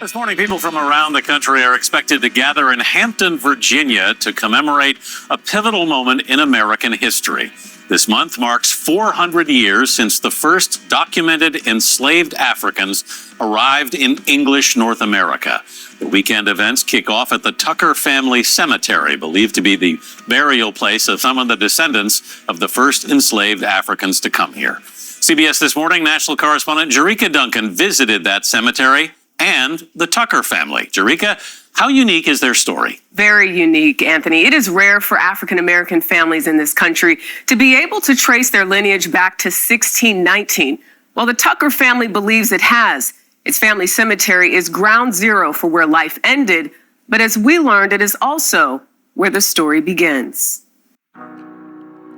This morning, people from around the country are expected to gather in Hampton, Virginia to commemorate a pivotal moment in American history. This month marks 400 years since the first documented enslaved Africans arrived in English North America. The weekend events kick off at the Tucker family cemetery, believed to be the burial place of some of the descendants of the first enslaved Africans to come here. CBS This Morning national correspondent Jerika Duncan visited that cemetery and the Tucker family. Jerika, how unique is their story? Very unique, Anthony. It is rare for African-American families in this country to be able to trace their lineage back to 1619. Well, the Tucker family believes it has. Its family cemetery is ground zero for where life ended, but as we learned, it is also where the story begins.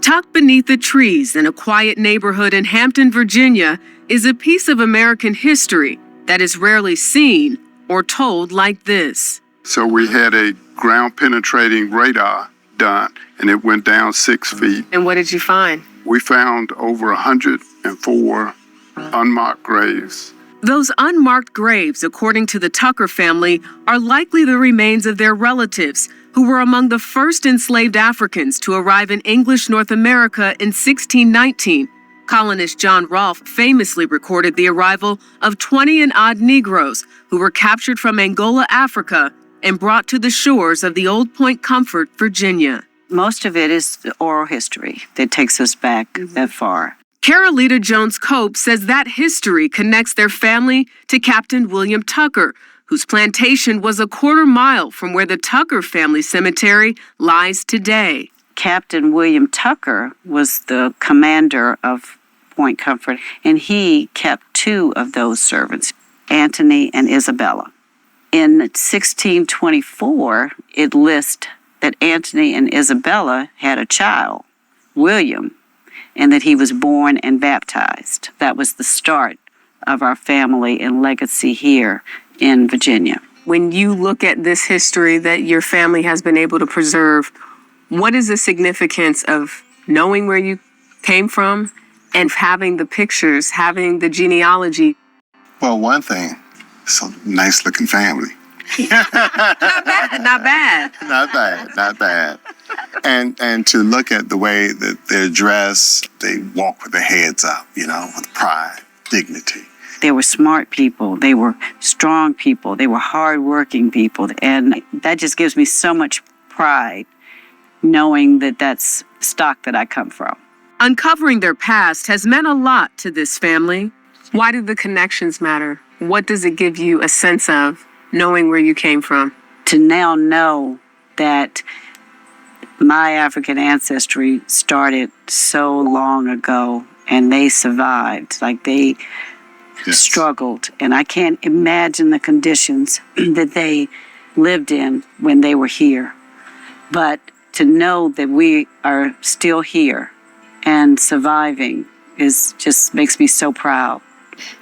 Tucked beneath the trees in a quiet neighborhood in Hampton, Virginia, is a piece of American history that is rarely seen or told like this. So we had a ground-penetrating radar done, and it went down 6 feet. And what did you find? We found over 104 unmarked graves. Those unmarked graves, according to the Tucker family, are likely the remains of their relatives, who were among the first enslaved Africans to arrive in English North America in 1619. Colonist John Rolfe famously recorded the arrival of 20 and odd Negroes who were captured from Angola, Africa, and brought to the shores of the old Point Comfort, Virginia. Most of it is the oral history that takes us back that far. Carolita Jones Cope says that history connects their family to Captain William Tucker, whose plantation was a quarter mile from where the Tucker family cemetery lies today. Captain William Tucker was the commander of Point Comfort, and he kept 2 of those servants, Anthony and Isabella. In 1624, it lists that Anthony and Isabella had a child, William, and that he was born and baptized. That was the start of our family and legacy here in Virginia. When you look at this history that your family has been able to preserve, what is the significance of knowing where you came from and having the pictures, having the genealogy? Well, one thing, it's a nice looking family. Not bad, not bad. Not bad. And to look at the way that they're dressed, they walk with their heads up, with pride, dignity. They were smart people. They were strong people. They were hardworking people. And that just gives me so much pride, knowing that that's stock that I come from. Uncovering their past has meant a lot to this family. Why do the connections matter? What does it give you a sense of, knowing where you came from? To now know that my African ancestry started so long ago and they survived, like they struggled. And I can't imagine the conditions that they lived in when they were here. But to know that we are still here and surviving is just makes me so proud.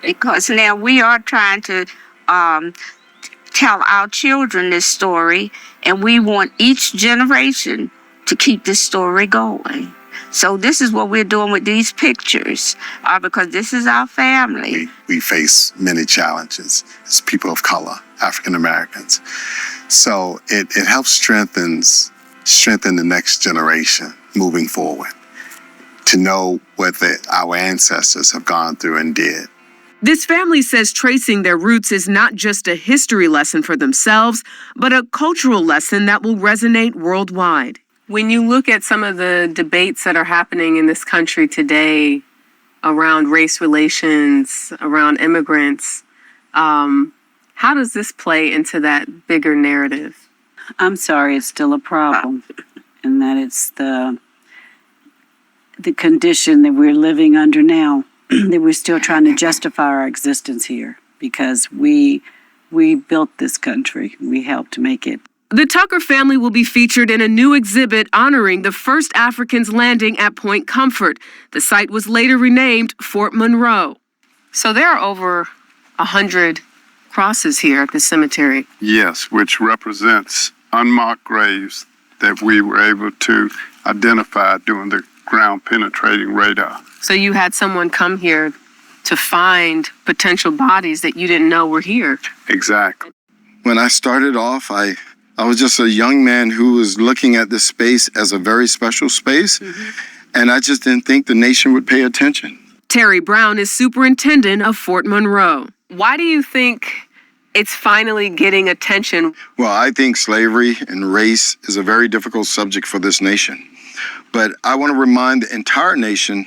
Because now we are trying to tell our children this story, and we want each generation to keep this story going. So this is what we're doing with these pictures, because this is our family. We face many challenges as people of color, African Americans. So it helps strengthen the next generation moving forward, to know what our ancestors have gone through and did. This family says tracing their roots is not just a history lesson for themselves, but a cultural lesson that will resonate worldwide. When you look at some of the debates that are happening in this country today around race relations, around immigrants, how does this play into that bigger narrative? I'm sorry, it's still a problem, and that it's the condition that we're living under now, that we're still trying to justify our existence here, because we built this country. We helped make it. The Tucker family will be featured in a new exhibit honoring the first Africans landing at Point Comfort. The site was later renamed Fort Monroe. So there are over 100 crosses here at the cemetery. Yes, which represents unmarked graves that we were able to identify during the ground-penetrating radar. So you had someone come here to find potential bodies that you didn't know were here. Exactly. When I started off, I was just a young man who was looking at this space as a very special space, and I just didn't think the nation would pay attention. Terry Brown is superintendent of Fort Monroe. Why do you think it's finally getting attention? Well, I think slavery and race is a very difficult subject for this nation. But I want to remind the entire nation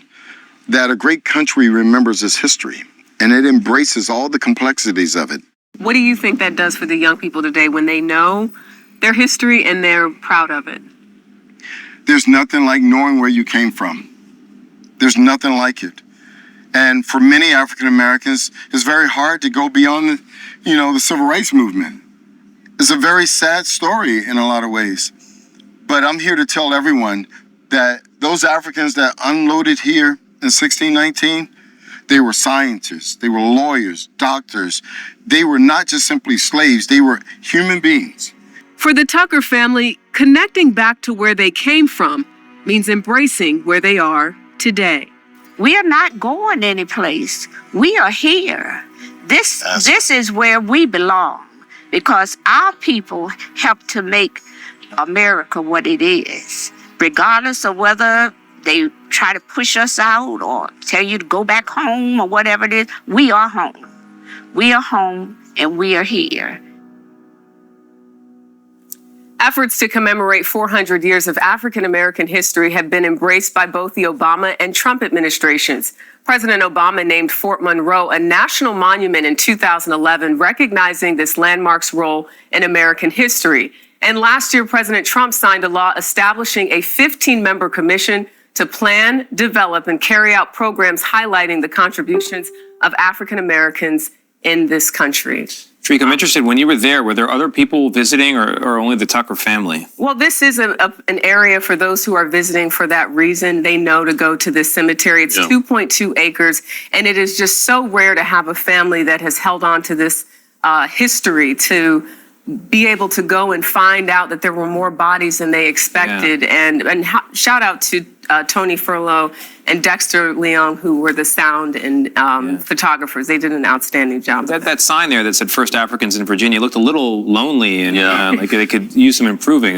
that a great country remembers its history, and it embraces all the complexities of it. What do you think that does for the young people today when they know their history and they're proud of it? There's nothing like knowing where you came from. There's nothing like it. And for many African Americans, it's very hard to go beyond the civil rights movement. It's a very sad story in a lot of ways. But I'm here to tell everyone that those Africans that unloaded here in 1619, they were scientists, they were lawyers, doctors. They were not just simply slaves, they were human beings. For the Tucker family, connecting back to where they came from means embracing where they are today. We are not going anyplace. We are here. This is where we belong because our people helped to make America what it is. Regardless of whether they try to push us out or tell you to go back home or whatever it is, we are home. We are home and we are here. Efforts to commemorate 400 years of African American history have been embraced by both the Obama and Trump administrations. President Obama named Fort Monroe a national monument in 2011, recognizing this landmark's role in American history. And last year, President Trump signed a law establishing a 15-member commission to plan, develop, and carry out programs highlighting the contributions of African Americans in this country. Shariq, I'm interested, when you were there other people visiting or only the Tucker family? Well, this is an area for those who are visiting for that reason. They know to go to this cemetery. It's 2.2 acres, and it is just so rare to have a family that has held on to this history to be able to go and find out that there were more bodies than they expected. And shout out to Tony Furlow and Dexter Leon, who were the sound and photographers. They did an outstanding job. That sign there that said First Africans in Virginia looked a little lonely and like they could use some improving.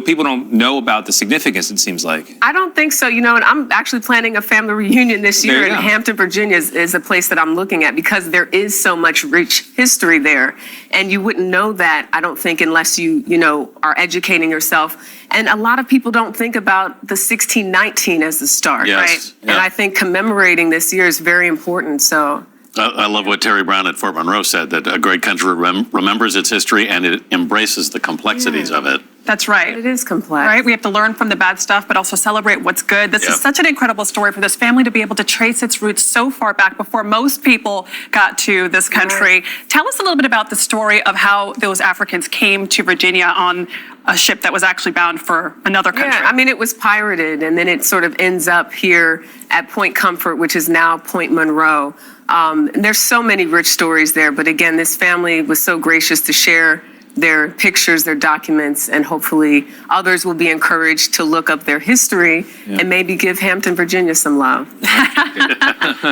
People don't know about the significance, it seems like. I don't think so. And I'm actually planning a family reunion this year, and Hampton, Virginia is a place that I'm looking at because there is so much rich history there. And you wouldn't know that, I don't think, unless you are educating yourself. And a lot of people don't think about the 1619 as the start, right? And I think commemorating this year is very important. So I love what Terry Brown at Fort Monroe said, that a great country remembers its history and it embraces the complexities of it. That's right. It is complex. Right? We have to learn from the bad stuff, but also celebrate what's good. This is such an incredible story for this family to be able to trace its roots so far back before most people got to this country. Right. Tell us a little bit about the story of how those Africans came to Virginia on a ship that was actually bound for another country. Yeah, it was pirated, and then it sort of ends up here at Point Comfort, which is now Point Monroe. And there's so many rich stories there, but again, this family was so gracious to share their pictures, their documents, and hopefully others will be encouraged to look up their history and maybe give Hampton, Virginia some love.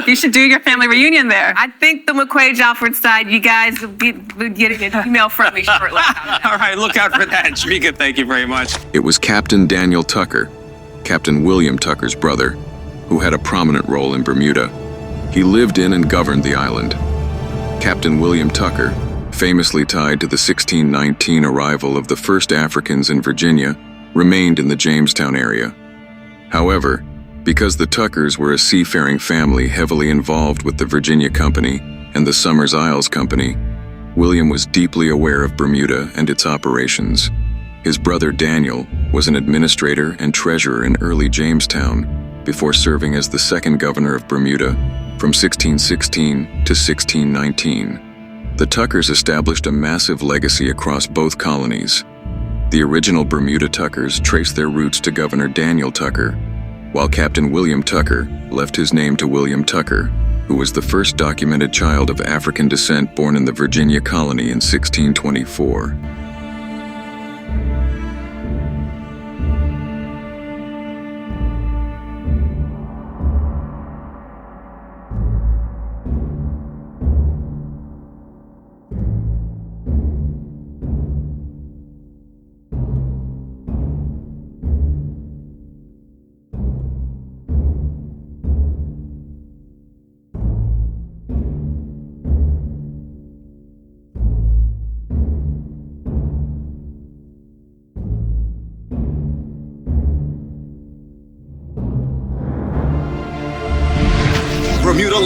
You should do your family reunion there. I think the McQuaid-Alford side, you guys will be getting an email from me shortly. All right, look out for that. Shrika, thank you very much. It was Captain Daniel Tucker, Captain William Tucker's brother, who had a prominent role in Bermuda. He lived in and governed the island. Captain William Tucker, famously tied to the 1619 arrival of the first Africans in Virginia, remained in the Jamestown area. However, because the Tuckers were a seafaring family heavily involved with the Virginia Company and the Somers Isles Company, William was deeply aware of Bermuda and its operations. His brother Daniel was an administrator and treasurer in early Jamestown before serving as the second governor of Bermuda from 1616 to 1619. The Tuckers established a massive legacy across both colonies. The original Bermuda Tuckers traced their roots to Governor Daniel Tucker, while Captain William Tucker left his name to William Tucker, who was the first documented child of African descent born in the Virginia colony in 1624.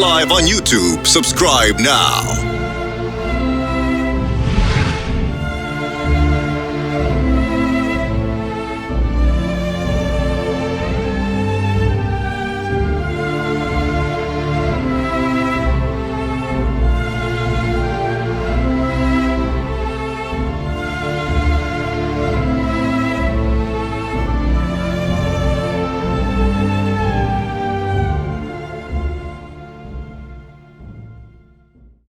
live on YouTube. Subscribe now.